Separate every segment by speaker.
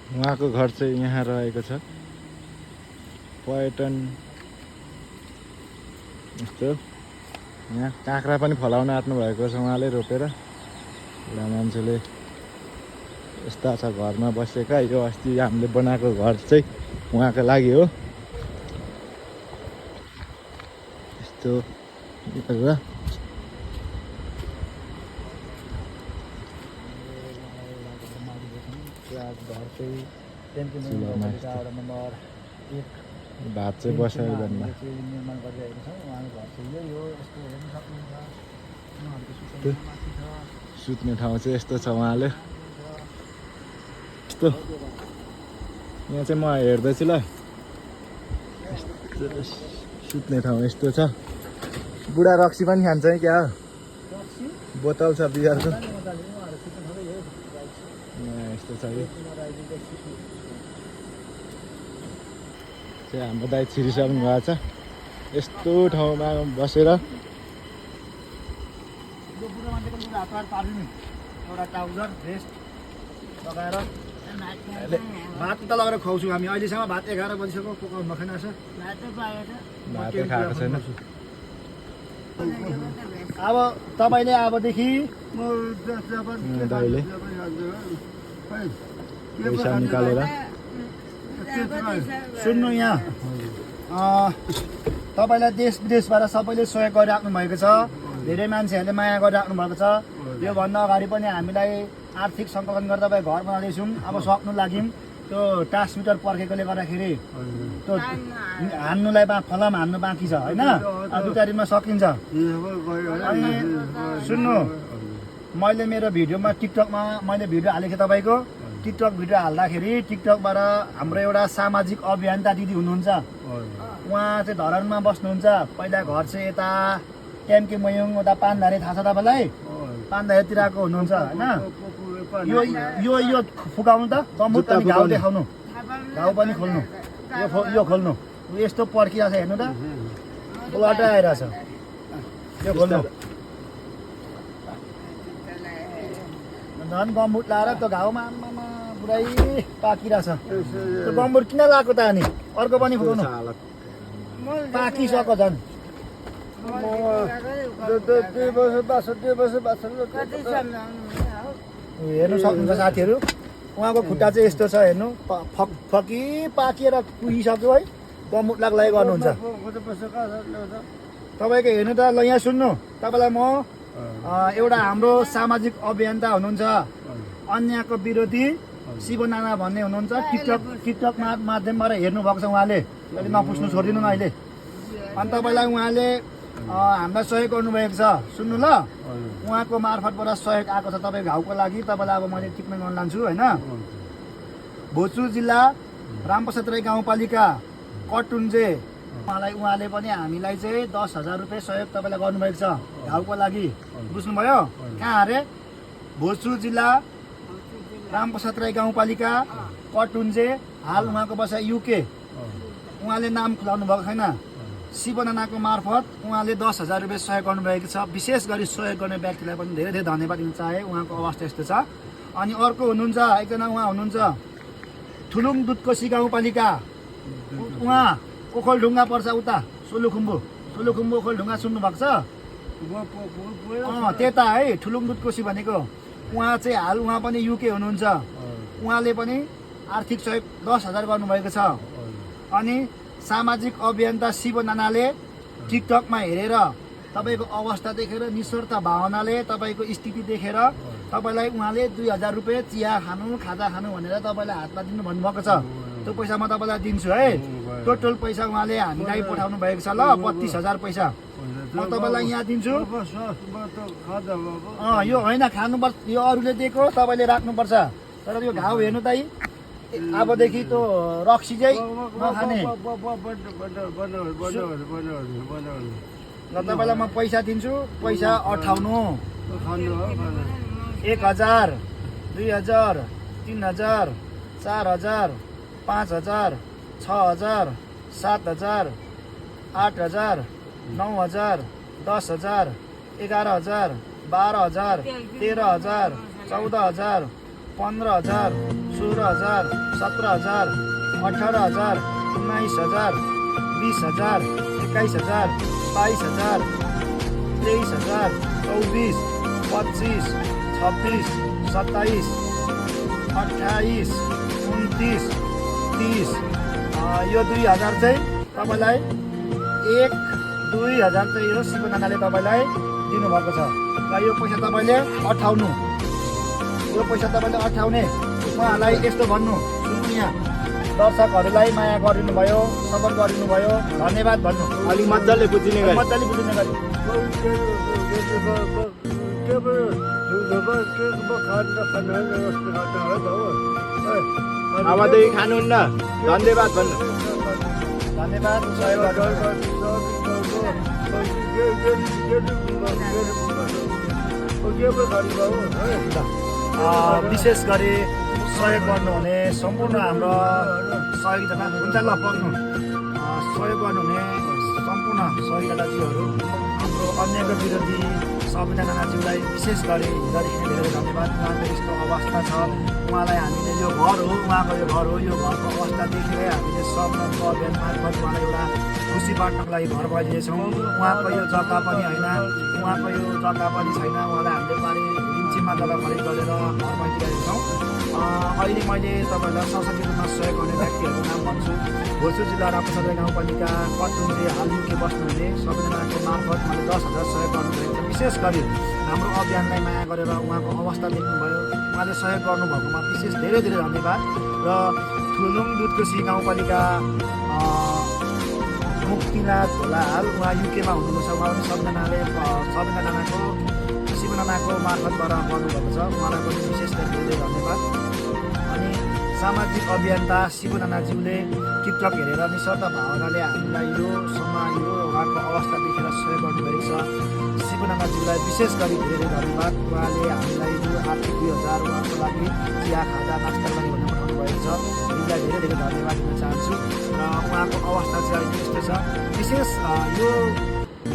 Speaker 1: उहाँको घर चाहिँ यहाँ रहेको छ। पर्यटन यस्तो यहाँ काँक्रा पनि फलाउन आँट्नु भएको छ उहाँले रोपेर। एउटा मान्छेले यस्ता छ घरमा बसेका। यो अस्ति हामीले बनाएको घर चाहिँ उहाँको लागि हो। यस्तो घर भात चाहिँ बसेर जानु सुत्ने ठाउँ चाहिँ यस्तो छ उहाँले। यस्तो यहाँ चाहिँ म हेर्दैछु ल। सुत्ने ठाउँ यस्तो छ। बुढा रक्सी पनि खान्छ है क्या? बोतल छ बियरको। यस्तो छ कि चाहिँ हाम्रो दाइ छिरिसक्नु भएको छ। यस्तो ठाउँमा बसेर
Speaker 2: भात त लगाएर खुवाउँछु हामी। अहिलेसम्म भात 11 बजीसम्म पकाउनु भएन छ।
Speaker 1: भातै खाएको छैन।
Speaker 2: अब तपाईँले अबदेखि
Speaker 1: दाइले पैसा निकालेर
Speaker 2: सुन्नु यहाँ तपाईँलाई देश विदेशबाट सबैले सहयोग गरिराख्नु भएको छ। धेरै मान्छेहरूले माया गरिराख्नु भएको छ। योभन्दा अगाडि पनि हामीलाई आर्थिक सङ्कलन गर्दा तपाईँ घर बनाउँदैछौँ। अब सक्नु लाग्यौँ त्यो ट्रान्समिटर पर्खेकोले गर्दाखेरि त्यो हान्नुलाई फलाम हान्नु बाँकी छ होइन। 2-4 दिनमा सकिन्छ। अनि सुन्नु मैले मेरो भिडियोमा टिकटकमा मैले भिडियो हालेको थिएँ तपाईँको। टिकटक भिडियो हाल्दाखेरि टिकटकबाट हाम्रो एउटा सामाजिक अभियन्ता दिदी हुनुहुन्छ। उहाँ चाहिँ धरानमा बस्नुहुन्छ। पहिला घर चाहिँ यता ट्याम्के मयुङ उता पानधारे थाहा छ तपाईँलाई? पानधारेतिरको हुनुहुन्छ होइन। यो यो यो फुकाउनु त गम्बुट अनि घाउ देखाउनु। घाउ पनि खोल्नु। यो खोल्नु। यस्तो पर्खिरहेको छ हेर्नु त। ब्लड आइरहेछ। यो खोल्नु। झन् गम्बुट लाएर त्यो घाउमा पुरै पाकिरहेछ। त्यो गम्बुट किन लगाएको त अनि? अर्को पनि फुकाउनु। पाकिसक्यो झन्। हेर्नु सक्नुहुन्छ साथीहरू उहाँको खुट्टा चाहिँ यस्तो छ हेर्नु। फकी पाकिएर पुगिसक्यो है। गम्बुट लाग्दै गर्नुहुन्छ तपाईँको हेर्नु त। ल यहाँ सुन्नु तपाईँलाई म एउटा हाम्रो सामाजिक अभियन्ता हुनुहुन्छ अन्यायको विरोधी शिव नाना भन्ने हुनुहुन्छ। टिकटक माध्यमबाट हेर्नु भएको छ उहाँले। अहिले नपुस्नु छोडिदिनु न अहिले। अनि तपाईँलाई उहाँले हामीलाई सहयोग गर्नुभएको छ। सुन्नु ल उहाँको मार्फतबाट सहयोग आएको छ तपाईँ घाउको लागि। तपाईँलाई अब मैले ट्रिटमेन्ट गर्न लान्छु होइन। भोजपुर जिल्ला रामप्रसाद राई गाउँपालिका कटुन्जे उहाँले पनि हामीलाई चाहिँ 10,000 रुपियाँ सहयोग तपाईँलाई गर्नुभएको छ घाउको लागि। बुझ्नुभयो? कहाँ अरे? भोजपुर जिल्ला रामप्रसाद राई गाउँपालिका कटुन्जे। हाल उहाँको बसा युके। उहाँले नाम खुलाउनु भएको छैन। शिव नानाको मार्फत उहाँले 10,000 रुपियाँ सहयोग गर्नुभएको छ। विशेष गरी सहयोग गर्ने व्यक्तिलाई पनि धेरै धेरै धन्यवाद दिन चाहे। उहाँको अवस्था यस्तो छ। अनि अर्को हुनुहुन्छ एकजना उहाँ हुनुहुन्छ ठुलुङ दुधकोशी गाउँपालिका। उहाँ ओखलढुङ्गा पर्छ उता सोलुखुम्बु ओखलढुङ्गा सुन्नु भएको छ? त्यता है ठुलुङ दुधकोशी भनेको। उहाँ चाहिँ हाल उहाँ पनि युके हुनुहुन्छ। उहाँले पनि आर्थिक सहयोग 10,000 गर्नुभएको छ। अनि सामाजिक अभियन्ता शिव नानाले टिकटकमा हेरेर तपाईँको अवस्था देखेर निस्वार्थ भावनाले तपाईँको स्थिति देखेर तपाईँलाई उहाँले 2,000 रुपियाँ चिया खानु खाजा खानु भनेर तपाईँलाई हातमा दिनु भन्नुभएको छ। त्यो पैसा म तपाईँलाई दिन्छु है। टोटल पैसा उहाँले हामीलाई पठाउनु भएको छ। ल 32,000 पैसा म तपाईँलाई यहाँ दिन्छु। यो होइन खानुपर्छ। यो अरूले दिएको तपाईँले राख्नुपर्छ। तर यो घाउ हेर्नु त अबदेखि त्यो रक्सी चाहिँ नखाने। ल तपाईँलाई म पैसा दिन्छु। पैसा अठाउनु। 1,000 2,000 3,000 4,000 5,000 6,000 7,000 8,000 9,000 10,000 11,000 12,000 13,000 14,000 15,000, 16,000, 17,000, 18,000, 19,000, 20,000, 21,000, 22,000, 23,000, 24, 25, 26, 27, 28, 29, 30। यो 2,000 चाहिँ तपाईँलाई 1-2,000 चाहिँ यो शिव नानाले तपाईँलाई दिनुभएको छ र यो पैसा तपाईँले अठाउनु, यो पैसा तपाईँले अठाउने। उहाँलाई यस्तो भन्नु, सुन्नु यहाँ, दर्शकहरूलाई माया गरिदिनुभयो, सपोर्ट गरिदिनुभयो, धन्यवाद भन्नु।
Speaker 1: अलिक मजाले बुझिने गरी
Speaker 2: मजाले बुझ्ने गरी
Speaker 1: अबदेखि खानुहुन्न, धन्यवाद भन्नु।
Speaker 2: धन्यवाद, सहयोग गर्नु। विशेष गरी सहयोग गर्नुहुने सम्पूर्ण हाम्रो सहयोगदाता हुन्छ ल पर्नु सहयोग गर्नुहुने सम्पूर्ण सहयोगदाताजीहरू, हाम्रो अन्यको विरोधी सबैजना नानाज्यूलाई विशेष गरी हृदयदेखि धेरै धन्यवाद। उहाँको यस्तो अवस्था छ, उहाँलाई हामीले यो घर हो, उहाँको यो घर हो, यो घरको अवस्था देखेरै हामीले सबको अभियान मार्फत उहाँलाई एउटा खुसी बाँड्नको लागि घर बनाइदिएछौँ। उहाँको यो जग्गा पनि होइन, उहाँको यो जग्गा पनि छैन, उहाँलाई हामीले पारि रिम्चीमा जग्गा खरिद गरेर घर बनाइदिइरहेका छौँ। अहिले मैले तपाईँहरूलाई सरस्वती रूपमा सहयोग गर्ने व्यक्तिहरूको नाम भन्छु। भोजपुर जिल्ला रामसर गाउँपालिका कटुन्जे हाल युके बस्नुहुने सबैजनाको मार्फत मैले 10,000 सहयोग गर्नुभएको छ। विशेष गरी हाम्रो अभियानलाई माया गरेर उहाँको अवस्था देख्नुभयो, उहाँले सहयोग गर्नुभएकोमा विशेष धेरै धेरै धन्यवाद। र थुलुङ दुधकोशी गाउँपालिका मुक्तिनाथ होला, हाल उहाँ युकेमा हुनुहुन्छ। उहाँ पनि सबैजनाको शिवनानाको मार्फतबाट गर्नुभएको छ, उहाँलाई पनि विशेष गरी धेरै धन्यवाद। अनि सामाजिक अभियन्ता शिवनानाज्यूले टिकटक हेरेर निस्वार्थ भावनाले हामीलाई यो समय यो उहाँको अवस्था देखेर सहयोग गर्नुभएको छ। शिवनानाज्यूलाई विशेष गरी धेरै धेरै धन्यवाद। उहाँले हामीलाई यो आर्थिक 2,000 उहाँको लागि चिया खाजा नास्ताको लागि भनेर पठाउनु भएको छ। उनलाई धेरै धेरै धन्यवाद दिन चाहन्छु। र उहाँको अवस्था चाहिँ अहिले यस्तो छ, विशेष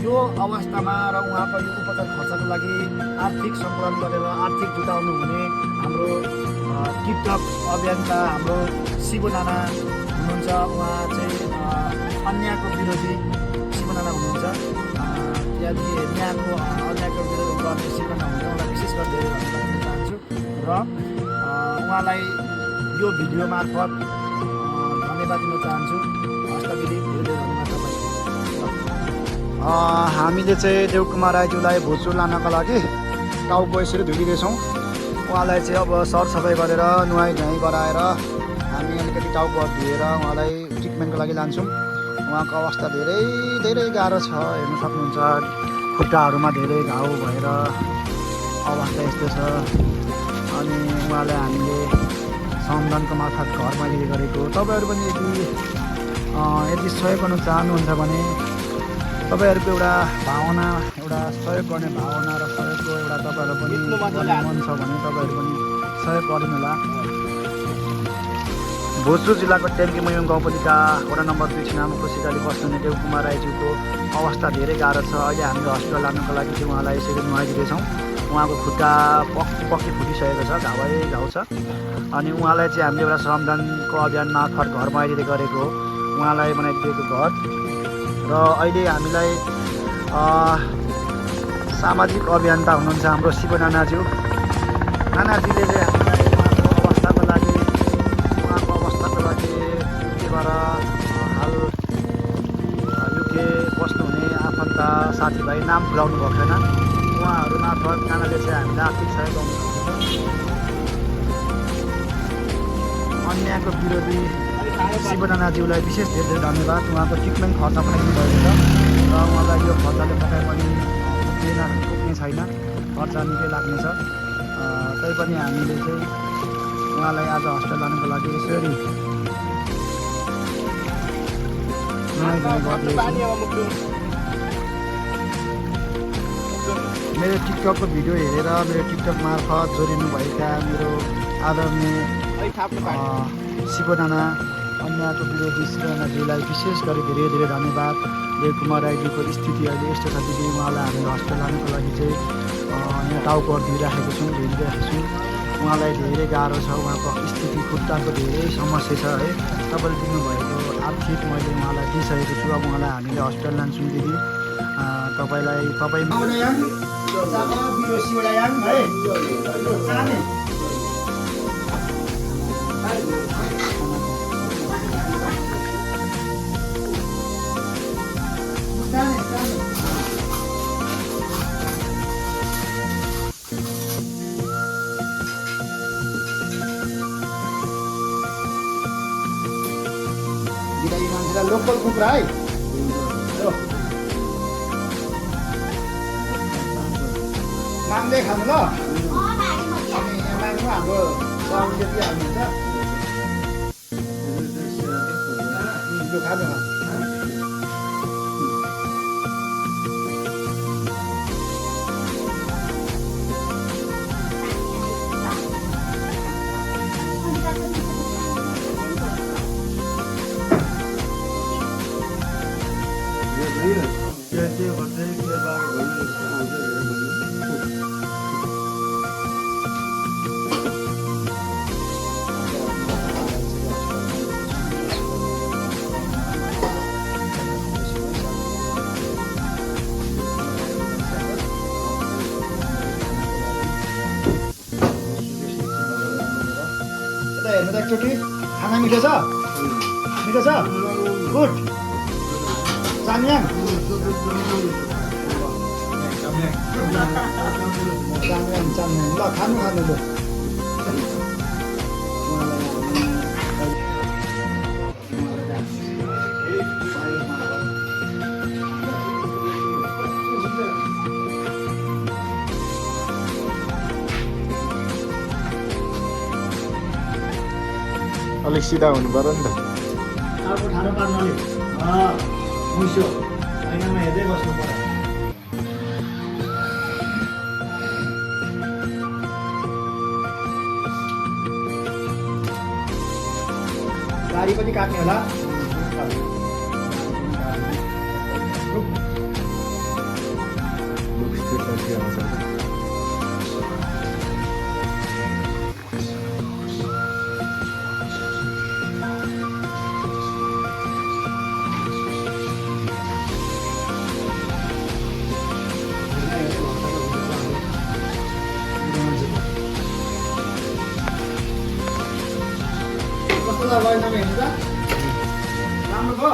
Speaker 2: यो अवस्थामा र उहाँको यो उपचार खर्चको लागि आर्थिक सङ्कलन गरेर आर्थिक जुटाउनु हुने हाम्रो टिकटक अभियानका हाम्रो शिवनाना हुनुहुन्छ। उहाँ चाहिँ अन्यायको विरोधी शिवनाना हुनुहुन्छ। त्यहाँदेखि न्यायको अन्यायको विरोध गर्ने शिवनाना हुनुहुन्छ। उहाँलाई विशेष गरी धेरै धन्यवाद दिन चाहन्छु र उहाँलाई यो भिडियो मार्फत धन्यवाद दिन चाहन्छु। हस्त दिदी, धेरै धेरै धन्यवाद तपाईँ। हामीले चाहिँ देवकुमार राईज्यूलाई भोजपुर लानको लागि टाउको यसरी धुलिँदैछौँ। उहाँलाई चाहिँ अब सरसफाइ गरेर नुहाइ धुवाइ गराएर हामी अलिकति टाउको धोएर उहाँलाई ट्रिटमेन्टको लागि लान्छौँ। उहाँको अवस्था धेरै धेरै गाह्रो छ, हेर्नु सक्नुहुन्छ। खुट्टाहरूमा धेरै घाउ भएर अवस्था यस्तो छ। अनि उहाँलाई हामीले सम्दानको मार्फत घर मैले गरेको। तपाईँहरू पनि यदि सहयोग गर्न चाहनुहुन्छ भने तपाईँहरूको एउटा भावना, एउटा सहयोग गर्ने भावना र सहयोगको एउटा तपाईँहरू पनि मन छ भने तपाईँहरू पनि सहयोग गरिदिनु होला। भोजपुर जिल्लाको टेम्की मयुङ गाउँपालिका वडा नम्बर 2 छिनामा खुसीकाली बस्नुहुने देवकुमार राईज्यूको अवस्था धेरै गाह्रो छ। अहिले हामीले हस्पिटल लानुको लागि चाहिँ उहाँलाई यसरी नुहाइदिँदैछौँ। उहाँको खुट्टा पक्की फुटिसकेको छ, घाउ छ। अनि उहाँलाई चाहिँ हामीले एउटा श्रमदानको अभियान मार्फत घर बनाइदिँदै गरेको हो, उहाँलाई बनाइदिएको घर। र अहिले हामीलाई सामाजिक अभियन्ता हुनुहुन्छ हाम्रो शिवनानाज्यू। नानाजीले चाहिँ हामीलाई उहाँको अवस्थाको लागि युकेबाट हाल युके बस्नुहुने आफन्त साथीभाइ नाम भुलाउनु भएको छैन, उहाँहरू मार्फत नानाले चाहिँ हामीलाई आर्थिक सहयोग गर्नुहुन्छ। अन्यायको विरोधी शिवनानाज्यूलाई विशेष धेरै धेरै धन्यवाद। उहाँको ट्रिटमेन्ट खर्च पठाइदिनु भएको छ र उहाँलाई यो खर्चले पठाए पनि पुग्ने छैन, खर्च निकै लाग्नेछ। तैपनि हामीले चाहिँ उहाँलाई आज हस्पिटल लानुको लागि यसरी मेरो टिकटकको भिडियो हेरेर मेरो टिकटक मार्फत जोडिनुभएका मेरो आदरणीय शिवनाना अन्यायको विरोधी शिवनानाज्यूलाई विशेष गरी धेरै धेरै धन्यवाद। देवकुमार राईज्यूको स्थिति अहिले यस्तो छ कि उहाँलाई हामीले हस्पिटल लानुको लागि चाहिँ यहाँ टाउकोहरू धोइराखेको छौँ। उहाँलाई धेरै गाह्रो छ, उहाँको स्थिति खुट्टाको धेरै समस्या छ है। तपाईँले दिनुभएको आर्थिक मैले उहाँलाई दिइसकेको छु। अब उहाँलाई हामीले हस्पिटल लान्छौँ दिदी। तपाईँ लोकल कुखुरा है। माग्दै खानु ल, अनि माग्नु हाम्रो गाउँ त्यति हाल्नुहुन्छ यो खानु। हेर्नु त एकचोटि खाना मिठो छ, मिठो छ, गुड। चाम्याङ ल खानु लु।
Speaker 1: अलिक सिधा हुनु पर्यो नि त।
Speaker 2: अर्को ठाडो पार्नाले मुसो ऐनामा हेर्दै बस्नु पर्यो। गाडी पनि काट्ने होला। राम्रो भयो।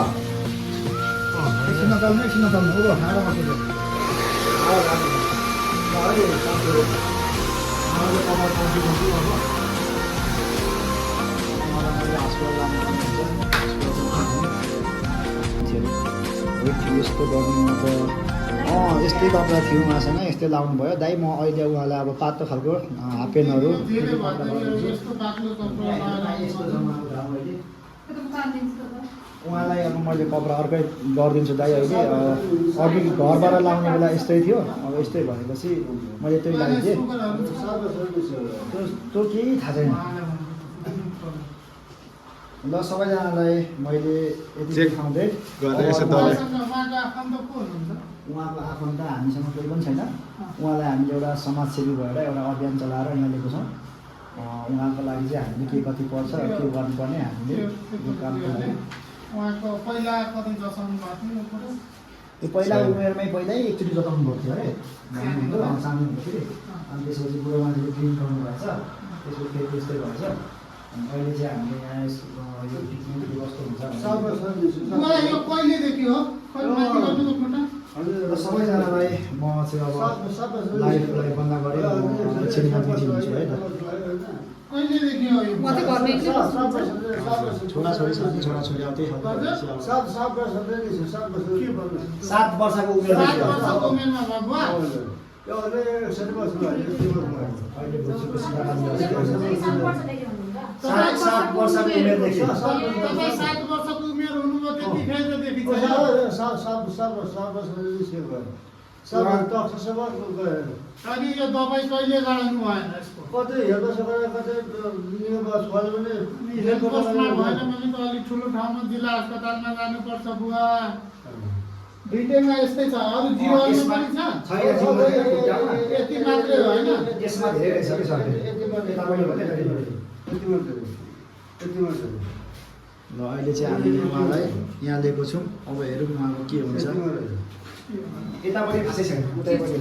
Speaker 2: एकछिन नचल्नु, एकछिन नचल्नु। हो ठाडो बस्नु। यस्तो गर्नुमा त यस्तै कपडा थियो उहाँसँग, यस्तै लाउनु भयो। दाइ म अहिले उहाँलाई अब पातो खालको हाफ प्यान्टहरू उहाँलाई अब मैले कपडा अर्कै गरिदिन्छु दाइ। अहिले अघि घरबाट लाउने बेला यस्तै थियो, अब यस्तै भएपछि मैले त्यही लगाइदिएँ। त्यो केही थाहा छैन। ल सबैजनालाई मैले यति देखाउँदै उहाँको आफन्त हामीसँग कोही पनि छैन। उहाँलाई हामीले एउटा समाजसेवी भएर एउटा अभियान चलाएर यहाँ लिएको छौँ। उहाँको लागि चाहिँ हामीले के कति पर्छ के गर्नुपर्ने हामीले यो कामको लागि त्यो पहिला उमेरमै पहिल्यै एकचोटि जताउनु भएको थियो अरे सानो हुँदाखेरि। अनि त्यसपछि बुढो मान्छेले ड्रिङ्क गर्नु भएछ, त्यसपछि फेरि त्यस्तै भएछ। अनि अहिले चाहिँ हामीले यहाँ यो पिकनिक कस्तो हुन्छ सबैजनालाई म चाहिँ अब लाइफलाई बन्द गरेँ एकछिनमा बिजी हुन्छु है त। छोराछोरी छ, छोराछोरी अब त्यही 7 वर्षको उमेरदेखि 7 वर्षको उमेरदेखि
Speaker 3: अनि यो दबाई कहिले गराउनु भएन?
Speaker 4: कतै हेर्दा सकेर कतै छोयो भने
Speaker 3: भएन भने त अलिक ठुलो ठाउँमा जिल्ला अस्पतालमा जानुपर्छ बुवा। ब्रिटेनमा यस्तै छ, अरू जीवनमा पनि छ।
Speaker 2: छैन जीवनमा खुट्टामा।
Speaker 3: यति मात्रै होइन,
Speaker 2: यसमा धेरै रहेछ कि सर तपाईँले भने ल अहिले चाहिँ हामीले उहाँलाई यहाँ लिएको छौँ। अब हेरौँ उहाँको के हुन्छ। यतापट्टि खासै छैन, उतैपट्टि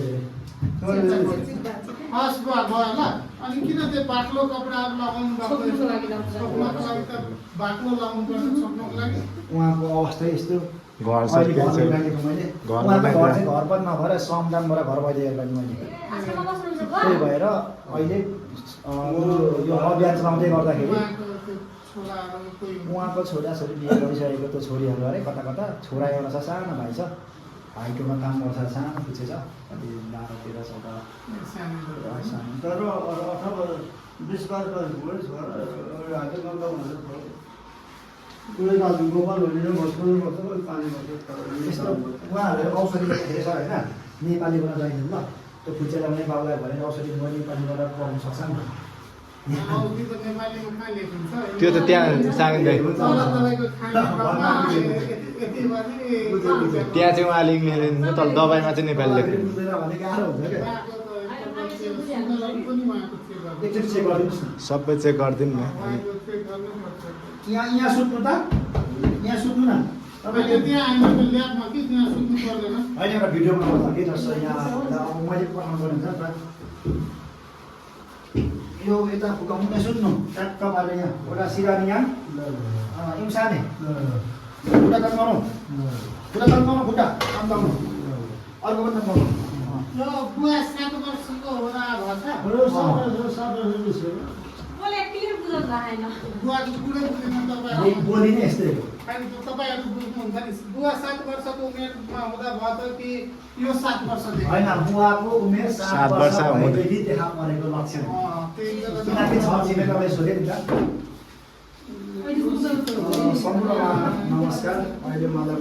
Speaker 3: हस् बुवा गयो ल। अनि किन त्यो बाक्लो कपडाहरू लगाउनु भएको? छोप्नको लागि त बाक्लो लगाउनु पर्छ, छोप्नको लागि।
Speaker 2: उहाँको अवस्था यस्तो
Speaker 1: घर
Speaker 2: अहिले
Speaker 1: सर्किन्छ।
Speaker 2: घर बनाइदिएको मैले।
Speaker 1: घर
Speaker 2: उहाँको घर
Speaker 1: बनाइदिएको।
Speaker 2: चाहिँ घर पनि नभएर श्रमदानबाट घर बनाइदिएको मैले। त्यही भएर अहिले यो अभियान चलाउँदै गर्दाखेरि
Speaker 3: उहाँको त्यो छोराहरू कोही
Speaker 2: उहाँको छोराछोरी बिहे गरिसकेको त्यो छोरीहरू अरे कता कता छोरा एउटा छ, सानो भाइ छ, भाइकोमा काम गर्छ, सानो पुच्छे छ, कति 12-13 सानो।
Speaker 4: तर 18-20 वर्ष हाते गङ्गा भनेर कुनै गाली गोबर भनेर बस्नु पानी
Speaker 2: यस्तो उहाँहरूले औषधि धेरै छ होइन, नेपालीबाट जाइदिनु ल। त्यो पुच्छे लगाउने बाबुलाई भनेर औषधि म नेपालीबाट पाउनु सक्छ नि।
Speaker 3: औधी त नेपालीमा कहाँ लेखिन्छ?
Speaker 1: त्यो त त्यहाँ सागिँदै
Speaker 3: तल तपाईँको खानेपामा यति भने
Speaker 1: त्यहाँ चाहिँ उहाँले इङ्ग्लिस लेख्नु, तर दबाईमा चाहिँ नेपाली लेख्नु।
Speaker 2: बुझेन भने गाह्रो हुन्छ क्या।
Speaker 3: सुन्दरहरू पनि उहाँको थियो गर्नु।
Speaker 2: एकचोटि चेक गरिदिनुहोस् न।
Speaker 1: सबै चेक गरिदिउँ न।
Speaker 3: उहाँको चाहिँ गर्नुपर्छ।
Speaker 2: यहाँ सुत्नु त, यहाँ सुत्नु न
Speaker 3: तपाईँले
Speaker 2: तपाईँले।
Speaker 3: त्यहाँ हामीहरूको ल्याबमा कि त्यहाँ सुत्नु पर्दैन।
Speaker 2: होइन एउटा भिडियो बनाउँदा कि जस्तो यहाँ मैले पठाउनु पर्ने हुन्छ नि त। यो यता फुकाउनु सुत्नु ट्याक्क पारेर यहाँ एउटा सिरानी यहाँ इम्साने खुट्टा तन्काउनु, खुट्टा तन्काउनु, खुट्टा तन्काउनु, अर्को पनि तन्काउनु।
Speaker 3: यो बुवा 7 वर्षको होला भन्छ। बुवाको कुरै बुझ्दैन तपाईँ।
Speaker 2: बोली नै यस्तै हो।
Speaker 3: अनि तपाईँहरू बुझ्नुहुन्छ नि, बुवा 7 वर्षको उमेरमा हुँदा भयो त कि यो 7 वर्षदेखि?
Speaker 2: होइन, बुवाको उमेर 7 वर्ष भएदेखि देखा परेको लक्षण हो।
Speaker 3: त्यही बेला त
Speaker 2: किनकि छ छिमेकलाई सोधेँ नि त। सम्पूर्णमा नमस्कार। अहिले मैले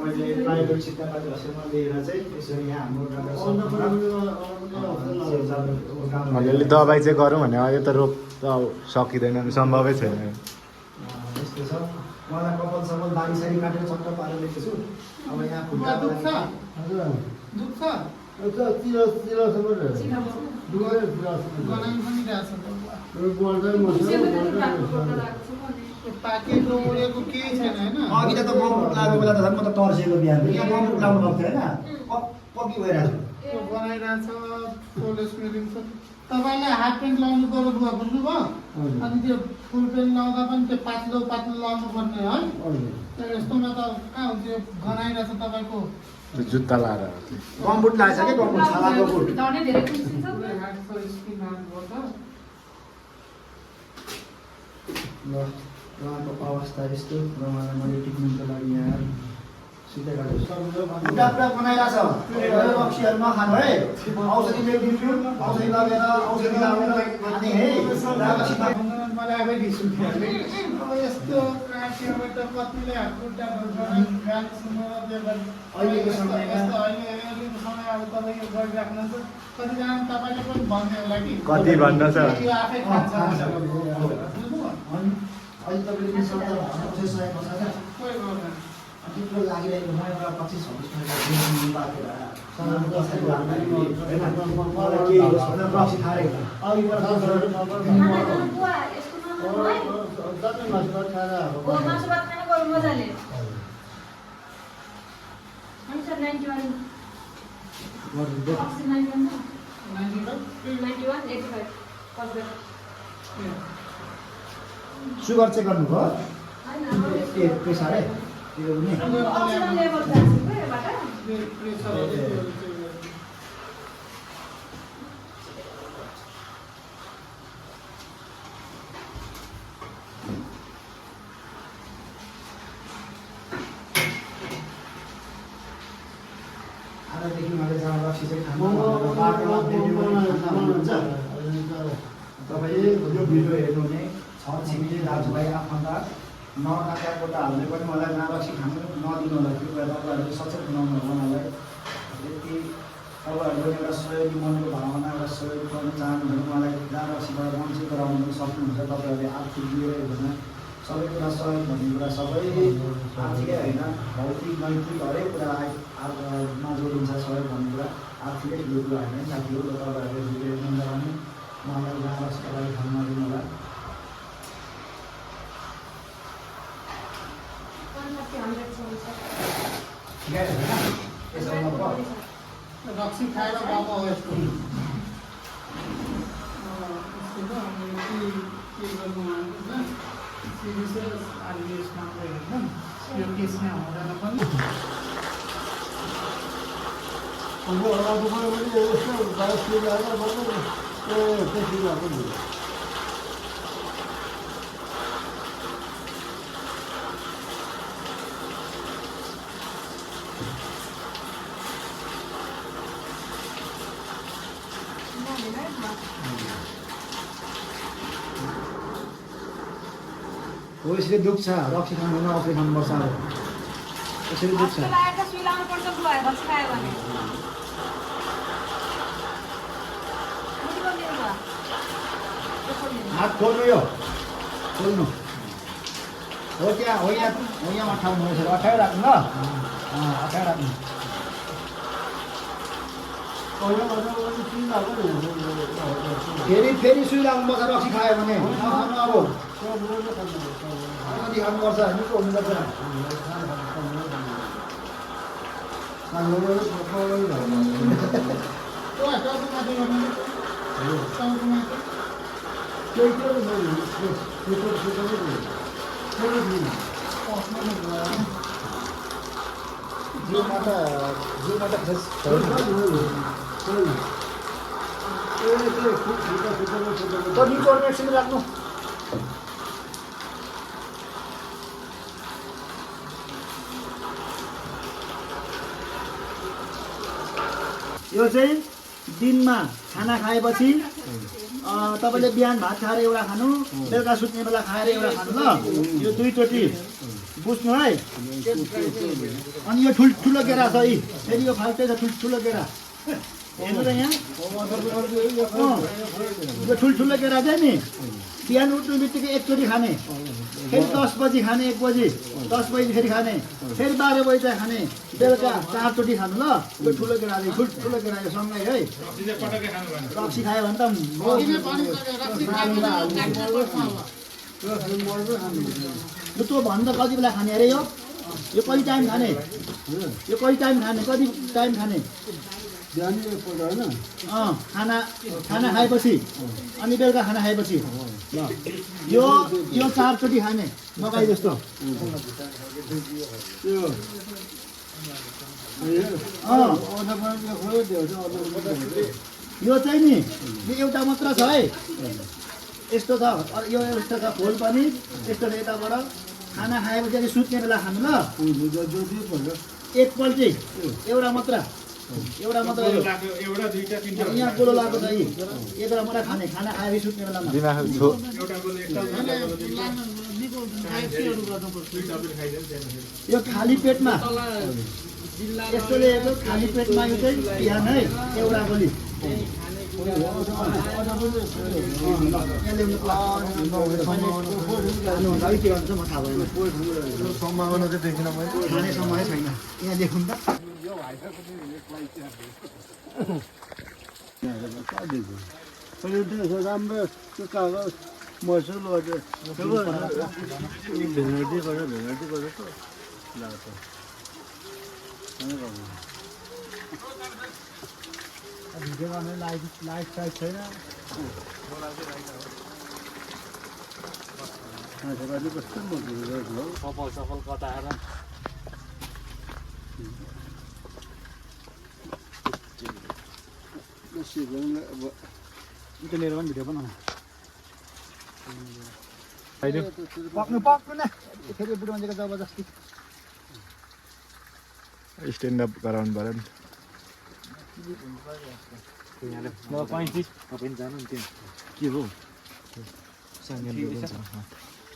Speaker 2: प्राइभेट शिक्षापाती हस्पिटलमा लिएर चाहिँ यसरी यहाँ हाम्रो
Speaker 1: अलिअलि दबाई चाहिँ गरौँ भने अहिले त रोग त सकिँदैन, सम्भवै छैन।
Speaker 2: यस्तो छ। मलाई कपाल सपाल दारी सारी काटेर चट्ट पारेर ल्याएको छु। अब यहाँ
Speaker 3: बुवा
Speaker 2: खुट्टा
Speaker 3: दुख्छ? दुख्छ? गनाइ पनि रहेछ त बुवा। त्यो पाकेको ओढेको केही छैन होइन?
Speaker 2: अघि त बम्बुट लागेको बेला त झन् म त तर्सेको बिहान यहाँ बम्बुट लाउनु भएको थियो होइन, पक्की भइरहेको छ।
Speaker 3: त्यो बनाइरहेछ, पोलिस मिटिङ छ। तपाईँले हाफ प्यान्ट लाउनु पर्यो बुवा, बुझ्नुभयो? अनि त्यो फुल प्यान्ट लाउँदा पनि त्यो पातलो पातलो लाउनु पर्ने है। त्यो यस्तोमा त कहाँ हुन्छ, यो गनाइरहेछ तपाईँको।
Speaker 1: त्यो जुत्ता लाएर
Speaker 2: बम्बुट लागेछ कि बम्बुट छालाको बुट।
Speaker 3: हातको स्किन हार्नुभयो त।
Speaker 2: ल उहाँको अवस्था यस्तो र उहाँलाई मैले ट्रिटमेन्टको लागि यहाँ सुतेको छु। खुट्टा पुरा बनाइरहेछ, रक्सीहरू नखानु है। औषधि ल्याइदिन्छु, औषधि लगेर औषधि लगाएर खाने है।
Speaker 3: मलाई आफै रिस उठिहाल्यो। अब यस्तो काँटीबाट कतिले हातखुट्टा
Speaker 2: अहिलेको समयमा
Speaker 3: यस्तो अहिलेको समय अब तपाईँ यो गरिराख्नुहुन्छ। कतिजना तपाईँले पनि भन्ने होला कि
Speaker 1: कति भन्न छ?
Speaker 3: यो आफै खान्छ।
Speaker 2: अहिले तपाईँले औषधि सय बस्छ
Speaker 3: कोही गर्दैन।
Speaker 2: त्यत्रो लागिरहेको म एउटा 25-26 मिनट बाँकेर मलाई केही होस् भनेर रक्सी खाएर सुगर चेक गर्नुभयो? ए प्रेसर है त्यो पनि आजदेखि मैले जहाँ रक्सी चाहिँ खानु बाटोमा भन्नुहुन्छ तपाईँले यो भिडियो हेर्नु हुने छ छिमेकी दाजुभाइ आफन्त नखाएका कोटाहरूले पनि मलाई रक्सी खानु नदिनु होला। कृपया तपाईँहरूले सचेत बनाउनु होला मलाई। यति तपाईँहरूको एउटा सहयोगी मनको भावना एउटा सहयोग गर्न चाहनुहुन्छ मलाई जहाँ रक्सीबाट वञ्चित गराउनु सक्नुहुन्छ। तपाईँहरूले आर्थिक दिएर होइन, सबै कुरा सहयोग भन्ने कुरा सबै आर्थिकै होइन, भौतिक नैतिक हरेक कुरा हातमा जोडिन्छ सहयोग भन्ने कुरा आर्थिकै यो कुरा होइन साथी हो र तपाईँहरूले झुकेर नगराउने उहाँलाई जहाँ रक्सीलाई खान नदिनु होला
Speaker 3: रक्सी खाएर गएको हो यस्तो के गर्नु होइन सिरियस आरबिएस मात्रै होइन यो केसमा हुँदैन पनि
Speaker 2: हो यसरी दुख्छ रक्सी खानु औषधि खानुपर्छ अब यसरी दुख्छ हात खोल्नु यो खोल्नु हो त्यहाँ हो यहाँ अठाउनु यसरी अठाइ राख्नु ल अठाइ राख्नु फेरि सुई लाग्नुपर्छ रक्सी खायो भने नखानु अब अलिकति खानुपर्छ निको हुनुपर्छ जिउमा त एकछिन राख्नु यो चाहिँ दिनमा खाना खाएपछि तपाईँले बिहान भात खाएर एउटा खानु बेलुका सुत्ने बेला खाएर एउटा खानु ल यो 2 चोटि बुझ्नु है अनि यो ठुलो केरा छ यी फेरि यो फाल्टै छ ठुलो केरा हेर्नु त यहाँ यो ठुल्ठुलो केरा चाहिँ नि बिहान उठ्नु बित्तिकै एकचोटि खाने फेरि 10 बजी खाने 1 बजी 10 बजी फेरि खाने फेरि 12 बजी चाहिँ खाने बेलुका 4 चोटि खानु ल यो ठुलो केरा चाहिँ ठुलो केरा यो सँगै है रक्सी खायो भने त त्यो भन्दा कति बेला खाने अरे यो कति टाइम खाने कति टाइम खाने खाना खाएपछि अनि बेलुका खाना खाएपछि ल यो 4 चोटि खाने मकै जस्तो यो चाहिँ नि यो एउटा मात्र छ है यस्तो छ यो यस्तो छ खोल पनि यस्तो छ यताबाट खाना खाएपछि अनि सुत्ने बेला खानु ल एकपल्ट एउटा मात्र यहाँ गोलो लाग्यो त यता मात्रै खाने खाना खाएपछि सुत्ने बेलामा यो खाली पेटमा यस्तोले खाली पेटमा यो चाहिँ बिहान है एउटा गोली के भन्छ म थाहा भएन
Speaker 1: सम्भावना चाहिँ देखिन मैले
Speaker 2: खाने समय छैन यहाँ लेखौँ त
Speaker 4: राम्रो त्यो कागज मसुल गरेर भेराइटी गरेर
Speaker 2: भिडियो गर्ने लाइट साइट छैन
Speaker 4: कस्तो मजाले
Speaker 1: सफल कटाएर
Speaker 2: मेरो पनि भिडियो बनाऊ पक्नु न फेरि बुढो मान्छेको जबरजस्ती
Speaker 1: स्ट्यान्ड अप गराउनु पऱ्यो नि के हो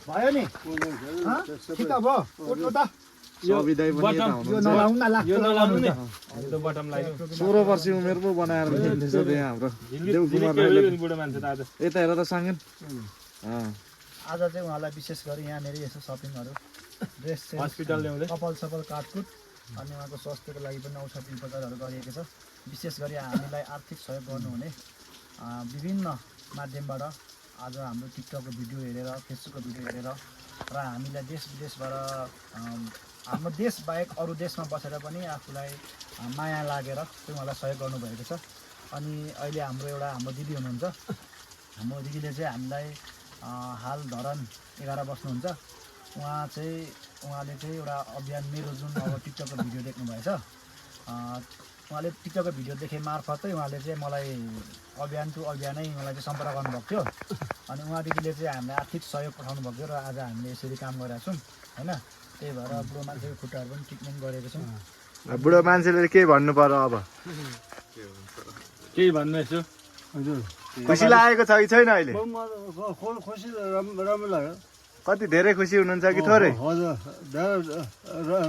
Speaker 2: भयो नि ठिक भयो उठ्नु त
Speaker 1: यो
Speaker 2: नलाउनु न लाग्छ
Speaker 1: 16 वर्ष उमेर पो बनाएर खेल्दैछ त्यहाँ हाम्रो यता हेर त साङ्गेन
Speaker 2: आज चाहिँ उहाँलाई विशेष गरी यहाँनिर यसो सपिङहरू ड्रेस हस्पिटल ल्याउँदै कपाल सपाल काटकुट अनि उहाँको स्वास्थ्यको लागि पनि औषधि उपचारहरू गरिएको छ। विशेष गरी हामीलाई आर्थिक सहयोग गर्नुहुने विभिन्न माध्यमबाट आज हाम्रो टिकटकको भिडियो हेरेर फेसबुकको भिडियो हेरेर र हामीलाई देश विदेशबाट हाम्रो देश बाहेक अरू देशमा बसेर पनि आफूलाई माया लागेर चाहिँ उहाँलाई सहयोग गर्नुभएको छ। अनि अहिले हाम्रो दिदी हुनुहुन्छ, हाम्रो दिदीले चाहिँ हामीलाई हाल धरन 11 बस्नुहुन्छ। उहाँले चाहिँ एउटा अभियान मेरो जुन अब टिकटकको भिडियो देख्नुभएछ, उहाँले टिकटकको भिडियो देखे मार्फतै उहाँले चाहिँ मलाई अभियान टु अभियानै मलाई चाहिँ सम्पर्क गर्नुभएको थियो। अनि उहाँदेखिले चाहिँ हामीलाई आर्थिक सहयोग पठाउनु भएको थियो र आज हामीले यसरी काम गरेका छौँ होइन। त्यही भएर बुढो मान्छेको खुट्टाहरू पनि ट्रिटमेन्ट गरेको छौँ।
Speaker 1: बुढो मान्छेले के भन्नु पर्यो अब?
Speaker 5: केही भन्नु यसो
Speaker 4: हजुर
Speaker 1: खुसी लागेको छ कि छैन अहिले?
Speaker 4: खुसी राम्रो लाग्यो।
Speaker 1: कति धेरै खुसी हुनुहुन्छ कि थोरै?
Speaker 4: हजुर धेरै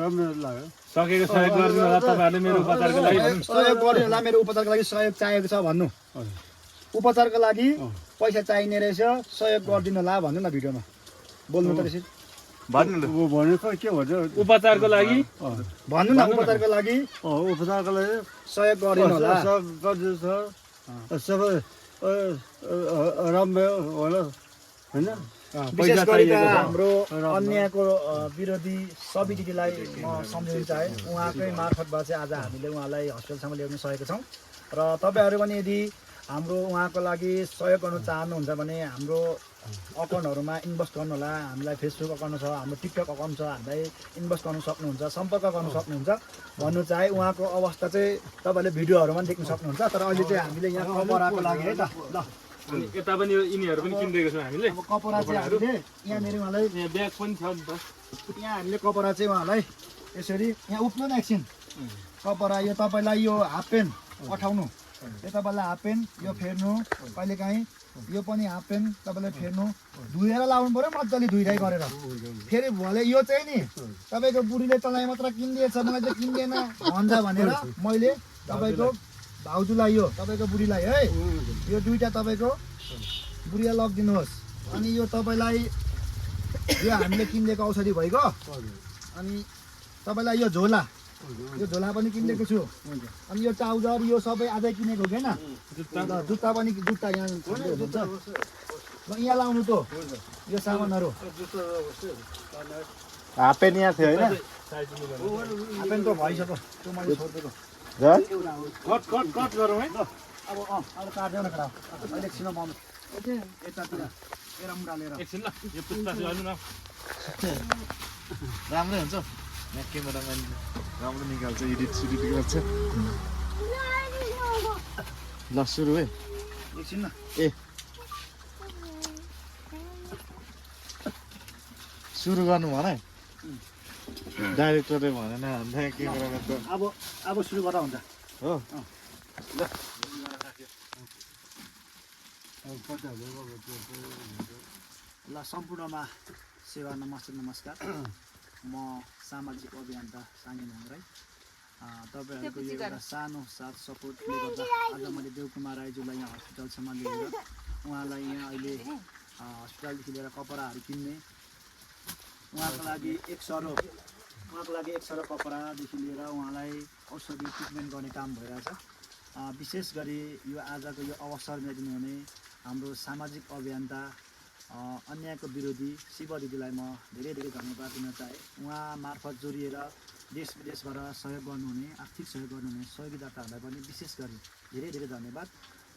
Speaker 4: राम्रो लाग्यो।
Speaker 5: सकेको सहयोग गरिदिनु होला तपाईँहरूले मेरो उपचारको लागि।
Speaker 2: सहयोग गर्नु होला, मेरो उपचारको लागि सहयोग चाहिएको छ भन्नु। उपचारको लागि पैसा चाहिने रहेछ, सहयोग गरिदिनु होला भन्नु न भिडियोमा बोल्नु त रहेछ।
Speaker 1: भन्नु ल।
Speaker 4: भनेको के भन्छ
Speaker 5: उपचारको लागि
Speaker 2: भन्नु न, उपचारको लागि
Speaker 4: उपचारको लागि
Speaker 2: सहयोग गरिदिनु होला।
Speaker 4: गरिदिनु छ सबै राम्रो होला होइन।
Speaker 2: विशेष गरी त हाम्रो अन्यायको विरोधी सबै दिदीलाई म सम्झिन चाहे। उहाँकै मार्फतबाट चाहिँ आज हामीले उहाँलाई हस्पिटलसम्म ल्याउन सकेका छौँ। र तपाईँहरू पनि यदि हाम्रो उहाँको लागि सहयोग गर्न चाहनुहुन्छ भने हाम्रो अकाउन्टहरूमा इन्भेस्ट गर्नु होला। हामीलाई फेसबुक अकाउन्ट छ, हाम्रो टिकटक अकाउन्ट छ, हामीलाई इन्भेस्ट गर्नु सक्नुहुन्छ, सम्पर्क गर्नु सक्नुहुन्छ भन्नु चाहे। उहाँको अवस्था चाहिँ तपाईँहरूले भिडियोहरूमा देख्न सक्नुहुन्छ। तर अहिले चाहिँ हामीले यहाँ कपडाको लागि है त ल
Speaker 5: यता पनि यिनीहरू पनि किनिदिएको छौँ हामीले।
Speaker 2: अब कपडा चाहिँ हामीले यहाँनिर उहाँलाई
Speaker 5: यहाँ ब्याग पनि छ नि त।
Speaker 2: यहाँ हामीले कपडा चाहिँ उहाँलाई यसरी यहाँ उक्नु न एकछिन। कपडा यो तपाईँलाई यो हाफ पेन्ट पठाउनु, यो तपाईँलाई हाफ पेन्ट यो फेर्नु, कहिलेकाहीँ यो पनि हाफ पेन्ट तपाईँले फेर्नु, धुएर लाउनु पऱ्यो मजाले धुइधाइ गरेर। फेरि भले यो चाहिँ नि तपाईँको बुढीले तँलाई मात्र किनिदिएछ मलाई चाहिँ किन्दैन भन्छ भनेर मैले तपाईँको भाउजूलाई यो तपाईँको बुढीलाई है यो दुईवटा तपाईँको बुढीलाई लगिदिनुहोस्। अनि यो तपाईँलाई यो हामीले किनिदिएको औषधि भइगयो। अनि तपाईँलाई यो झोला पनि किनिदिएको छु। अनि यो ट्राउजर यो सबै आजै किनेको होइन। जुत्ता पनि जुत्ता यहाँ हुन्छ ल यहाँ लाउनु त यो सामानहरू।
Speaker 1: हाफ पेन्ट यहाँ थियो होइन?
Speaker 2: हाफ पेन्ट त भइसक्यो त्यो मैले छोडिदिएको।
Speaker 5: कट गरौँ है।
Speaker 2: अब अब काट्दैन खडा अहिले एकछिनमा बन्द यतातिर एरम डालेर
Speaker 5: एकछिन ल यो पुस्ता चाहिँ हेर्नु न।
Speaker 1: राम्रै हुन्छ। यहाँ क्यामेराम्यान राम्रो निकाल्छ, एडिट सिडिट गर्छ। ल सुरु है।
Speaker 2: एकछिन न।
Speaker 1: ए सुरु गर्नु भन। डाइरेक्टरले भनेन भन्दा क्यामेराम्यान त
Speaker 2: अब सुरु गर्दा हुन्छ
Speaker 1: हो।
Speaker 2: ल सम्पूर्णमा सेवा नमस्कार। म सामाजिक अभियन्ता साङ्गे राई। तपाईँहरूको यो एउटा सानो साथ सपोर्टले गर्दा आज मैले देवकुमार राईज्यूलाई यहाँ हस्पिटलसम्म लिएर उहाँलाई यहाँ अहिले हस्पिटलदेखि लिएर कपडाहरू किन्ने, उहाँको लागि एक सरो कपडादेखि लिएर उहाँलाई औषधि ट्रिटमेन्ट गर्ने काम भइरहेछ। विशेष गरी यो आजको यो अवसर दिनुहुने हाम्रो सामाजिक अभियन्ता अन्यायको विरोधी शिव दिदीलाई म धेरै धेरै धन्यवाद दिन चाहे। उहाँ मार्फत जोडिएर देश विदेशबाट सहयोग गर्नुहुने, आर्थिक सहयोग गर्नुहुने सहयोगीदाताहरूलाई पनि विशेष गरी धेरै धेरै धन्यवाद।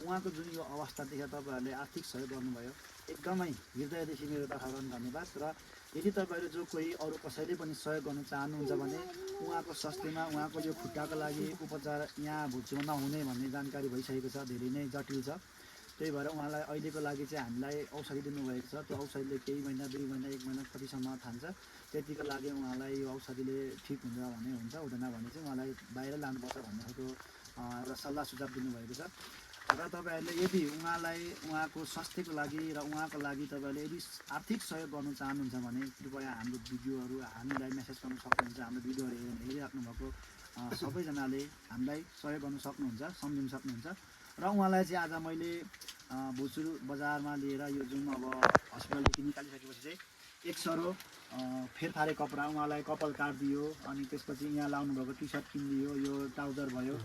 Speaker 2: उहाँको जुन यो अवस्था देखेर तपाईँहरूले आर्थिक सहयोग गर्नुभयो, एकदमै हृदयदेखि मेरो तर्फबाट धन्यवाद। र यदि तपाईँहरू जो कोही अरू कसैले पनि सहयोग गर्न चाहनुहुन्छ भने उहाँको स्वास्थ्यमा उहाँको यो खुट्टाको लागि उपचार यहाँ भुच्चुमा नहुने भन्ने जानकारी भइसकेको छ, धेरै नै जटिल छ। त्यही भएर उहाँलाई अहिलेको लागि चाहिँ हामीलाई औषधि दिनुभएको छ। त्यो औषधिले केही महिना 2 महिना 1 महिना कतिसम्म थान्छ, त्यतिको लागि उहाँलाई यो औषधिले ठिक हुन्छ भने हुन्छ, हुँदैन भने चाहिँ उहाँलाई बाहिर लानुपर्छ भन्ने खालको एउटा सल्लाह सुझाव दिनुभएको छ। र तपाईँहरूले यदि उहाँलाई उहाँको स्वास्थ्यको लागि र उहाँको लागि तपाईँहरूले यदि आर्थिक सहयोग गर्न चाहनुहुन्छ भने कृपया हाम्रो भिडियोहरू हामीलाई मेसेज गर्न सक्नुहुन्छ। हाम्रो भिडियोहरू हेरिराख्नु भएको सबैजनाले हामीलाई सहयोग गर्न सक्नुहुन्छ, सम्झिन सक्नुहुन्छ। र उहाँलाई चाहिँ आज मैले भुचुर बजारमा लिएर यो जुन अब हस्पिटलदेखि निकालिसकेपछि चाहिँ एक सरो फेरफारे कपडा उहाँलाई कपाल काटिदियो अनि त्यसपछि यहाँ लाउनुभएको टी सर्ट किनिदियो यो ट्राउजर भयो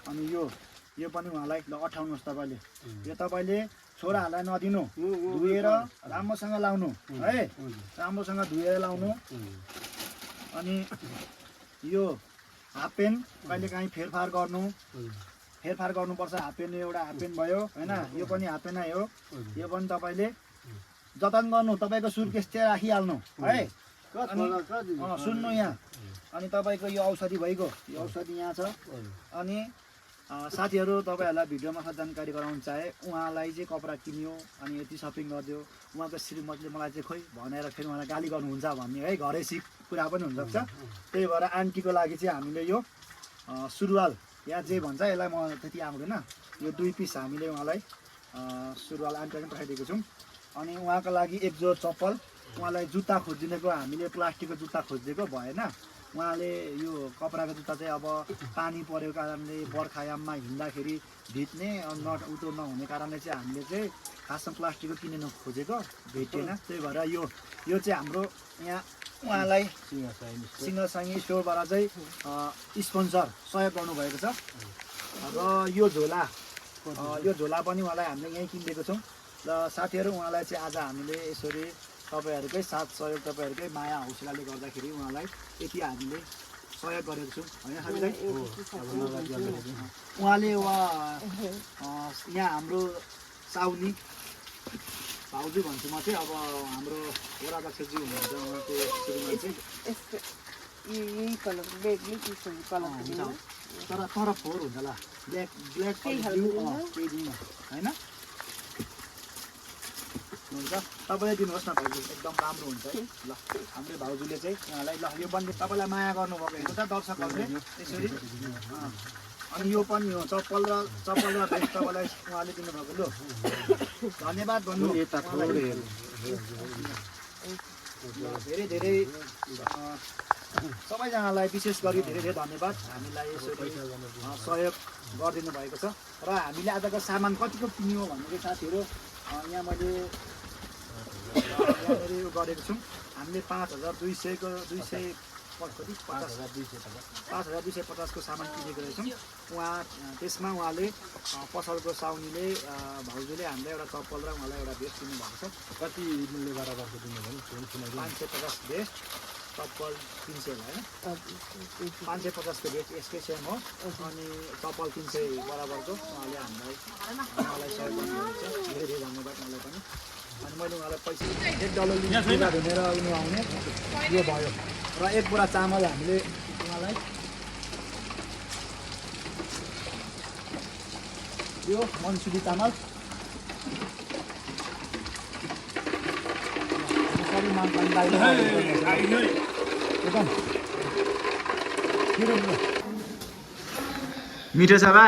Speaker 2: अनि यो पनि उहाँलाई ल अठाउनुहोस् तपाईँले यो तपाईँले छोराहरूलाई नदिनु धुएर राम्रोसँग लाउनु है राम्रोसँग धुएर लाउनु अनि यो हाफ पेन्ट कहिलेकाहीँ फेरफार गर्नुपर्छ हाफ पेन्ट एउटा हाफ पेन्ट भयो होइन यो पनि हाफ पेन्ट नै हो यो पनि तपाईँले जतन गर्नु तपाईँको सुर्केस चाहिँ राखिहाल्नु है अनि सुन्नु यहाँ अनि तपाईँको यो औषधि भइगयो यो औषधि यहाँ छ अनि साथीहरू तपाईँहरूलाई भिडियोमा जानकारी गराउन चाहे उहाँलाई चाहिँ कपडा किन्यो अनि यति सपिङ गरिदियो उहाँको श्रीमतीले मलाई चाहिँ खोइ भनेर फेरि उहाँलाई गाली गर्नुहुन्छ भन्ने है घरैसी कुरा पनि हुनसक्छ त्यही भएर आन्टीको लागि चाहिँ हामीले यो सुरुवाल या जे भन्छ यसलाई म त्यति आउँदैन यो 2 पिस हामीले उहाँलाई सुरुवाल आन्टीलाई पनि पठाइदिएको छौँ अनि उहाँको लागि एक जोड चप्पल उहाँलाई जुत्ता खोजिदिएको हामीले प्लास्टिकको जुत्ता खोजिदिएको भएन उहाँले यो कपडाको जुत्ता चाहिँ अब पानी परेको कारणले बर्खायाममा हिँड्दाखेरि भिज्ने उतो नहुने कारणले चाहिँ हामीले चाहिँ खासमा प्लास्टिकको किनेर खोजेको भेटिएन त्यही भएर यो चाहिँ हाम्रो यहाँ उहाँलाई सिङ्गल साङ्गी स्टोरबाट चाहिँ स्पोन्सर सहयोग गर्नुभएको छ र यो झोला पनि उहाँलाई हामीले यहीँ किनिदिएको छौँ र साथीहरू उहाँलाई चाहिँ आज हामीले यसरी तपाईँहरूकै साथ सहयोग तपाईँहरूकै माया हौसलाले गर्दाखेरि उहाँलाई यति हामीले सहयोग गरेको छौँ होइन हामीलाई उहाँले यहाँ हाम्रो साउनी भाउजू भन्छु म चाहिँ अब हाम्रो वडाध्यक्षजी हुनुहुन्छ उहाँको श्रीमान चाहिँ तर फोहोर हुन्छ ल ब्ल्याक ब्लू केही दिनु होइन हुन्छ तपाईँले दिनुहोस् न भाउजू एकदम राम्रो हुन्छ है ल हाम्रो भाउजूले चाहिँ उहाँलाई ल यो पनि तपाईँलाई माया गर्नुभएको हेर्नु त दर्शकहरूले त्यसरी अनि यो पनि हो चप्पल र भेस्ट तपाईँलाई उहाँले दिनुभएको लु धन्यवाद भन्नु धेरै धेरै सबैजनालाई विशेष गरी धेरै धेरै धन्यवाद हामीलाई यसरी सहयोग गरिदिनु भएको छ र हामीले आजको सामान कतिको किन्यो भन्ने साथीहरू यहाँ मैले यो गरेको छौँ हामीले 5250को सामान किनेको रहेछौँ त्यसमा उहाँले पसलको साउनीले भाउजूले हामीलाई एउटा चप्पल र उहाँलाई एउटा भेस्ट दिनुभएको छ
Speaker 5: कति मूल्य बराबरको दिनुभयो
Speaker 2: 550 भेस्ट चप्पल 300 होइन 550को भेस्ट यसकै सेम हो अनि चप्पल 300 बराबरको उहाँले हामीलाई सहयोग गर्नुहुन्छ धेरै धेरै धन्यवाद उहाँलाई पनि अनि मैले उहाँलाई पैसा $1 लुगा धुनेर उनी आउने यो भयो र एक बोरा चामल हामीले उहाँलाई यो मनसुरी चामल
Speaker 1: मिठो छ बा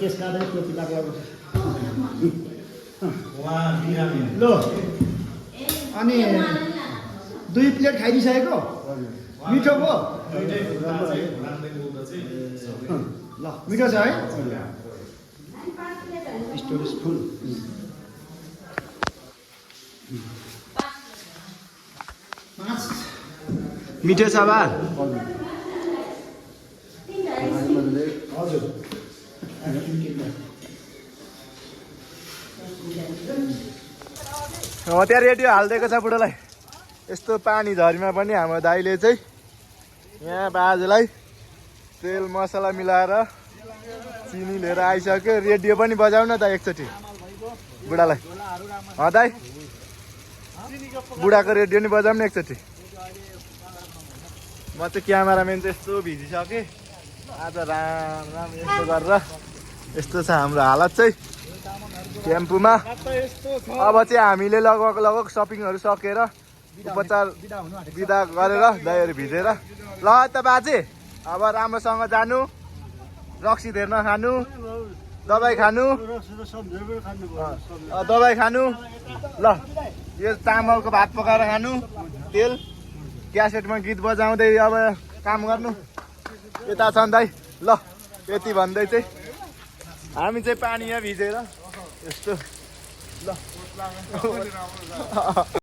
Speaker 2: केस काटेर टोपी लगाएको ल अनि 2 प्लेट खाइदिइसकेको मिठो पो ल मिठो छ है स्टोरेज फुल
Speaker 1: मिठो छ बा
Speaker 2: हजुर
Speaker 1: त्यहाँ रेडियो हालिदिएको छ बुढोलाई यस्तो पानी झरीमा पनि हाम्रो दाइले चाहिँ यहाँ बाजेलाई तेल मसला मिलाएर चिनी लिएर आइसक्यो रेडियो पनि बजाउन त एकचोटि बुढालाई दाइ बुढाको रेडियो नि बजाउनु एकचोटि म चाहिँ क्यामेराम्यान चाहिँ यस्तो भिजिसकेँ आज राम राम यस्तो गरेर यस्तो छ हाम्रो हालत चाहिँ टेम्पूमा अब चाहिँ हामीले लगभग सपिङहरू सकेर उपचार बिदा गरेर दहीहरू भिजेर ल त बाजे अब राम्रोसँग जानु रक्सी धेर नखानु दबाई खानु ल यो चामलको भात पकाएर खानु तेल क्यासेटमा गीत बजाउँदै अब काम गर्नु यता छ नि दाइ ल यति भन्दै चाहिँ हामी चाहिँ पानीमा भिजेर यस्तो ल